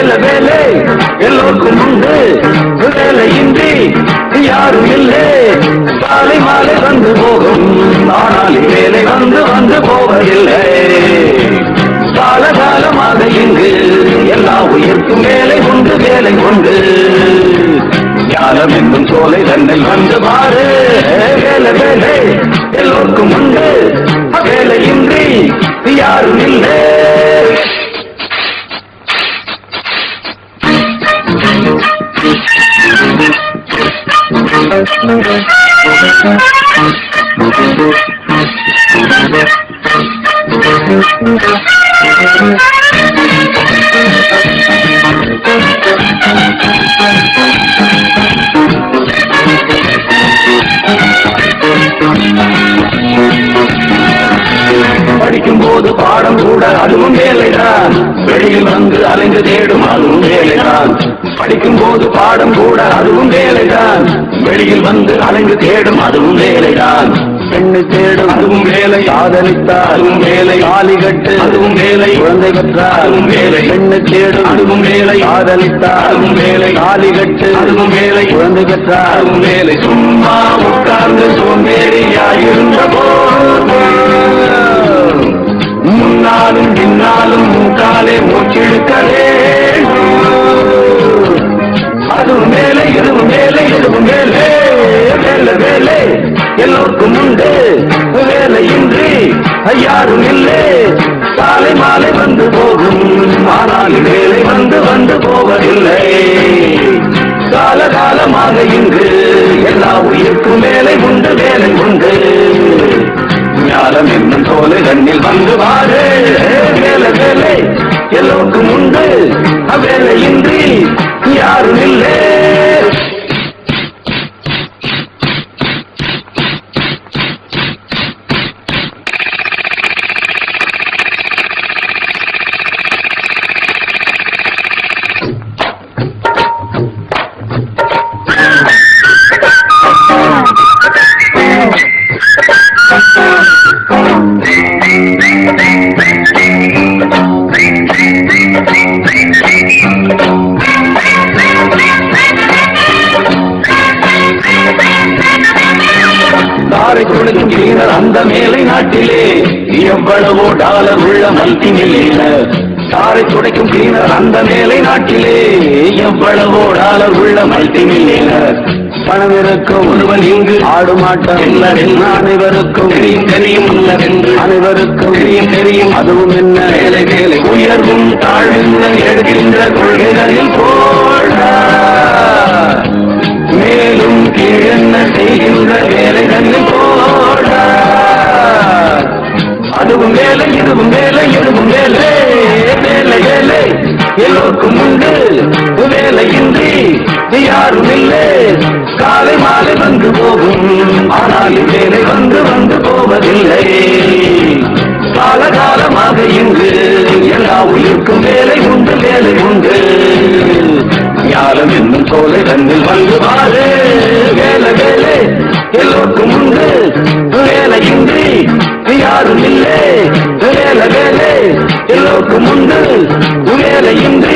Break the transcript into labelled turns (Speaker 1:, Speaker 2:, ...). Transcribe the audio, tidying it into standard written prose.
Speaker 1: வேலை வேலை எல்லோருக்கும் உண்டு வேலையின்றி யாரும் இல்லை காலை மாலை வந்து போகும் ஆனால் வேலை வந்து வந்து போவதில்லை காலகாலமாக இங்கு எல்லா உயிர்க்கும் வேலை உண்டு வேலை உண்டு ஞானம் என்னும் சோலை தன்னை வந்து பாரு வேலை வேலை எல்லோருக்கும் உண்டு வேலையின்றி யாரும் இல்லை படிக்கும் போது பாடம் கூட அதுவும் வேலைதான் வெளியில் வந்து அலைந்து தேடும் அதுவும் வேலைதான் படிக்கும் போது பாடம் கூட அதுவும் வேலைதான் வெளியில் வந்து அலைந்து தேடும் அதுவும் வேலைதான் பெண்ணை தேடும் அதுவும் வேலை காதலித்தால் அதுவும் வேலை தாலி கட்டு அதுவும் வேலை குழந்தை பெற்றால் அதுவும் வேலை பெண்ணை தேடும் அதுவும் வேலை காதலித்தால் அதுவும் வேலை தாலி கட்டு அதுவும் வேலை குழந்தை பெற்றால் அதுவும் வேலை சும்மா உட்கார்ந்து சோம்பேறியாயிருந்த போது முன்னாலும் பின்னாலும் மூக்காலே மூச்செடுக்கலே அதுவும் வேலை இதுவும் வேலை இதுவும் வேலை வேலை வேலை எல்லோருக்கும் உண்டு வேலையின்றி யாரும் இல்லை காலை மாலை வந்து போகும் ஆனால் வேலை வந்து வந்து போவதில்லை காலகாலமாக இங்கு எல்லா உயிர்க்கும் வேலை உண்டு வேலை உண்டு ஞானம் என்னும் சோலை கண்ணில் வந்து வாரு வேலை வேலை எல்லோருக்கும் உண்டு வேலையின்றி யாரும் இல்லை கொடுக்கும் கிளீனர் அந்த மேலை நாட்டிலே எவ்வளவோ டாலர் உள்ள மல்டி மில்லியனர் காரை துடைக்கும் கிளீனர் அந்த மேலை நாட்டிலே எவ்வளவோ டாலர் உள்ள மல்டி மில்லியனர் பணம் இருக்கும் ஒருவன் இங்கு ஆடுமாட்டம் என்னவென்று அனைவருக்கும் தெரியும் தெரியும் அல்லவென்று அனைவருக்கும் தெரியும் தெரியும் அதுவும் என்ன வேலை வேலை உயர்வும் தாழ்வும் எடுக்கின்ற கொள்கைகளில் போட மேலும் கீழென்ன செய்கின்ற வேலைகளில் போட அதுவும் வேலை இதுவும் வேலை இதுவும் வேலை வேலை வேலை எல்லோருக்கும் உண்டு வேலையின்றி யாரும் இல்லை காலை மாலை வந்து போகும் ஆனால் வேலை வந்து வந்து போவதில்லை காலகாலமாக இங்கு எல்லா உயிர்க்கும் வேலை உண்டு வேலை உண்டு ஞானம் என்னும் சோலை தன்னில் வந்து பாரு வேலை வேலை எல்லோருக்கும் உண்டு வேலையின்றி யாரும் இல்லை வேலை வேலை எல்லோருக்கும் உண்டு வேலையின்றி